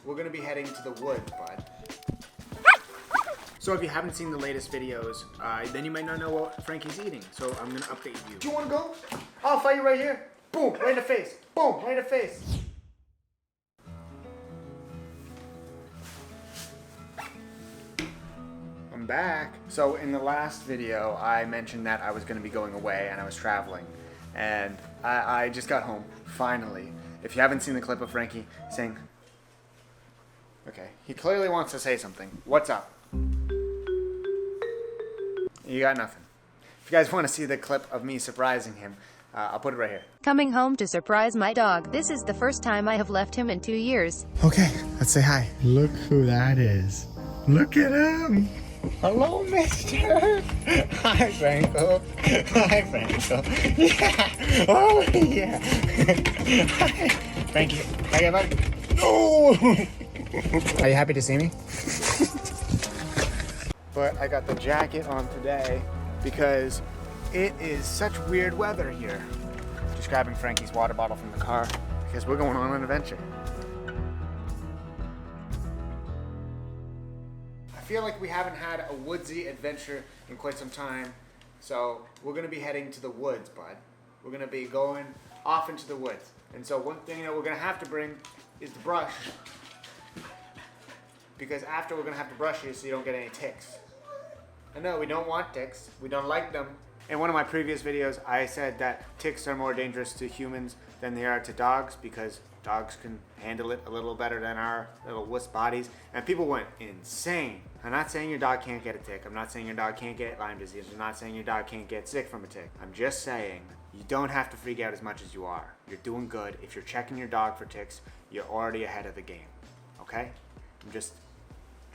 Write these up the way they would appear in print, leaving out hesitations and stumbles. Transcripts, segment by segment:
we're gonna be heading to the woods, bud. So if you haven't seen the latest videos, then you might not know what Frankie's eating. So I'm gonna update you. Do you wanna go? I'll fight you right here. Boom, right in the face. Boom, right in the face. I'm back. So in the last video, I mentioned that I was gonna be going away and I was traveling. And I just got home, finally. If you haven't seen the clip of Frankie saying, okay, he clearly wants to say something. What's up? You got nothing. If you guys want to see the clip of me surprising him, I'll put it right here. Coming home to surprise my dog. This is the first time I have left him in 2 years. Okay, let's say hi. Look who that is. Look at him. Hello, mister. Hi, Franco. Hi, Franco. Yeah. Oh, yeah. Hi. Frankie, how you, buddy? Oh. Are you happy to see me? But I got the jacket on today because it is such weird weather here. Just grabbing Frankie's water bottle from the car because we're going on an adventure. I feel like we haven't had a woodsy adventure in quite some time, so we're gonna be heading to the woods, bud. We're gonna be going off into the woods. And so one thing that we're gonna have to bring is the brush, because after we're gonna have to brush you so you don't get any ticks. I know, we don't want ticks. We don't like them. In one of my previous videos, I said that ticks are more dangerous to humans than they are to dogs because dogs can handle it a little better than our little wuss bodies. And people went insane. I'm not saying your dog can't get a tick. I'm not saying your dog can't get Lyme disease. I'm not saying your dog can't get sick from a tick. I'm just saying you don't have to freak out as much as you are. You're doing good. If you're checking your dog for ticks, you're already ahead of the game. Okay? I'm just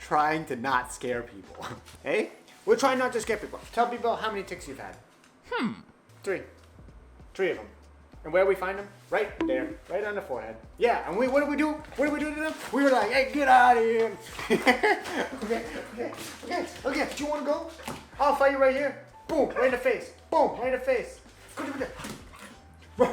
trying to not scare people. Hey? We're trying not to scare people. Tell people how many ticks you've had. 3. 3 of them. And where we find them? Right there. Right on the forehead. Yeah, and what did we do? What did we do to them? We were like, hey, get out of here. Okay. Do you want to go? I'll fight you right here. Boom, right in the face. Boom, right in the face. Run.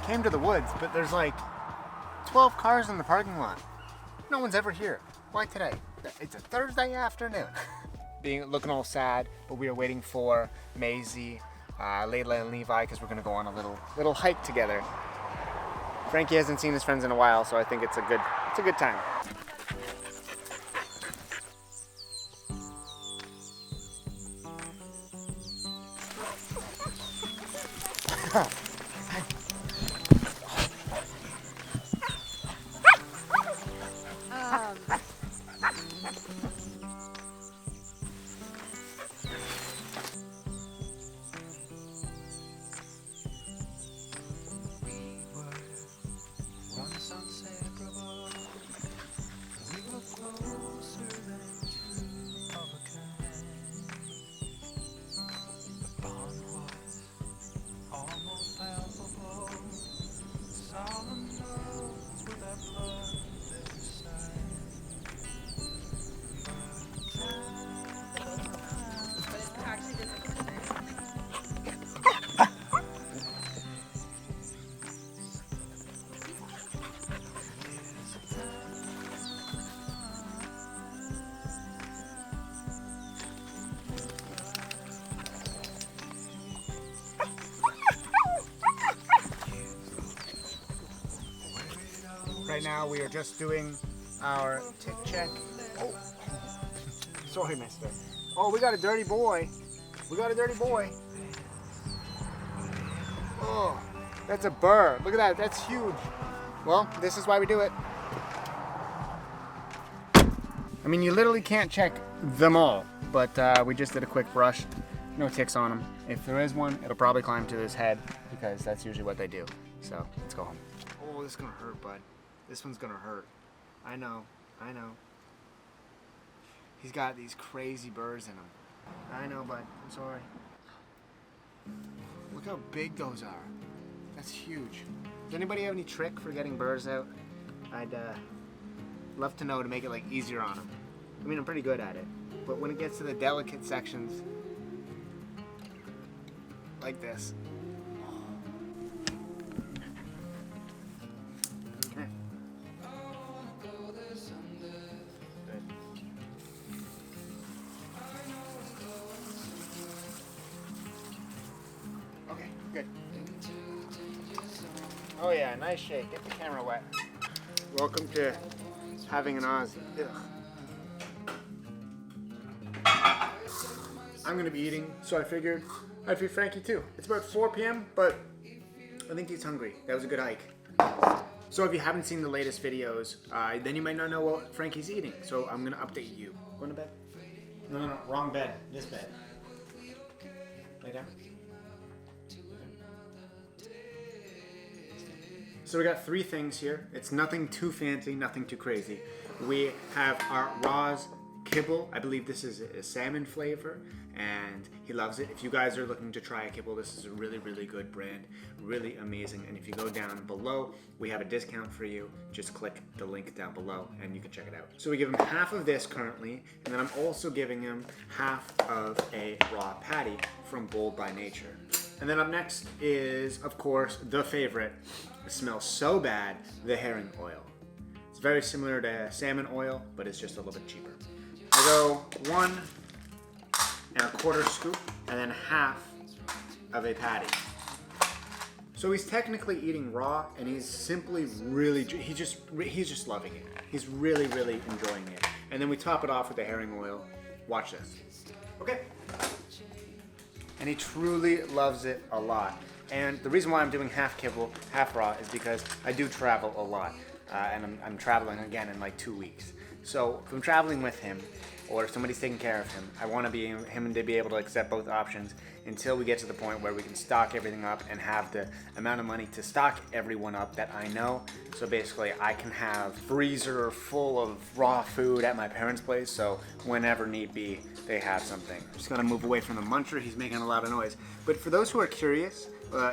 Came to the woods, but there's like 12 cars in the parking lot. No one's ever here. Why today? It's a Thursday afternoon. Looking all sad, but we are waiting for Maisie, Leila Levi, because we're gonna go on a little hike together. Frankie hasn't seen his friends in a while, so I think it's a good time. Right now we are just doing our tick check. Oh, sorry, mister. Oh, we got a dirty boy. Oh, that's a burr. Look at that, that's huge. Well, this is why we do it. I mean, you literally can't check them all, but we just did a quick brush. No ticks on him. If there is one, it'll probably climb to his head because that's usually what they do. So let's go home. Oh, this is gonna hurt, bud. This one's gonna hurt. I know. He's got these crazy burrs in him. I know, bud. I'm sorry. Look how big those are. That's huge. Does anybody have any trick for getting burrs out? I'd love to know to make it like easier on them. I mean, I'm pretty good at it, but when it gets to the delicate sections, like this. Okay. Okay, good. Oh yeah, nice shake. Get the camera wet. Welcome to having an Aussie. Ugh. I'm gonna be eating, so I figured I'd feed Frankie too. It's about 4 p.m., but I think he's hungry. That was a good hike. So if you haven't seen the latest videos, then you might not know what Frankie's eating. So I'm gonna update you. Going to bed? No, wrong bed. This bed. Lay down. So we got 3 things here. It's nothing too fancy, nothing too crazy. We have our Roz kibble. I believe this is a salmon flavor, and he loves it. If you guys are looking to try a kibble, this is a really, really good brand. Really amazing. And if you go down below, we have a discount for you. Just click the link down below and you can check it out. So we give him half of this currently, and then I'm also giving him half of a raw patty from Bold by Nature. And then up next is, of course, the favorite. It smells so bad, the herring oil. It's very similar to salmon oil, but it's just a little bit cheaper. I go 1 1/4 scoop and then half of a patty. So he's technically eating raw, and he's simply really, he's just loving it. He's really, really enjoying it. And then we top it off with the herring oil. Watch this. Okay. And he truly loves it a lot. And the reason why I'm doing half kibble, half raw is because I do travel a lot. And I'm traveling again in like 2 weeks. So if I'm traveling with him, or if somebody's taking care of him, I want him to be able to accept both options until we get to the point where we can stock everything up and have the amount of money to stock everyone up that I know. So basically I can have freezer full of raw food at my parents' place, so whenever need be, they have something. I'm just gonna move away from the muncher, he's making a lot of noise. But for those who are curious,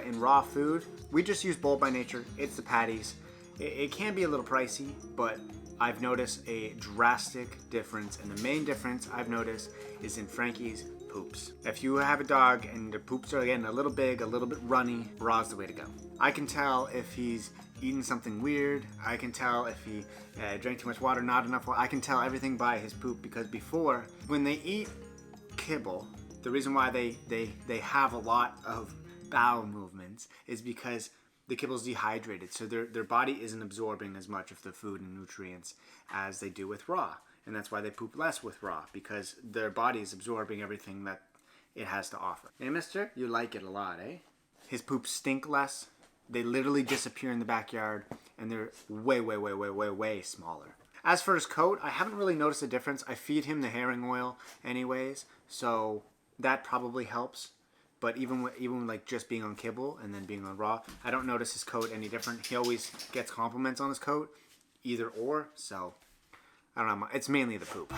in raw food, we just use Bold by Nature. It's the patties. It can be a little pricey, but I've noticed a drastic difference, and the main difference I've noticed is in Frankie's poops. If you have a dog and the poops are getting a little big, a little bit runny, raw's the way to go. I can tell if he's eating something weird. I can tell if he drank too much water, not enough water. I can tell everything by his poop, because before, when they eat kibble, the reason why they have a lot of bowel movements is because the kibble's dehydrated, so their body isn't absorbing as much of the food and nutrients as they do with raw. And that's why they poop less with raw, because their body is absorbing everything that it has to offer. Hey, mister, you like it a lot, eh? His poops stink less. They literally disappear in the backyard, and they're way smaller. As for his coat, I haven't really noticed a difference. I feed him the herring oil anyways, so that probably helps. But even like just being on kibble and then being on raw, I don't notice his coat any different. He always gets compliments on his coat, either or. So I don't know. It's mainly the poop.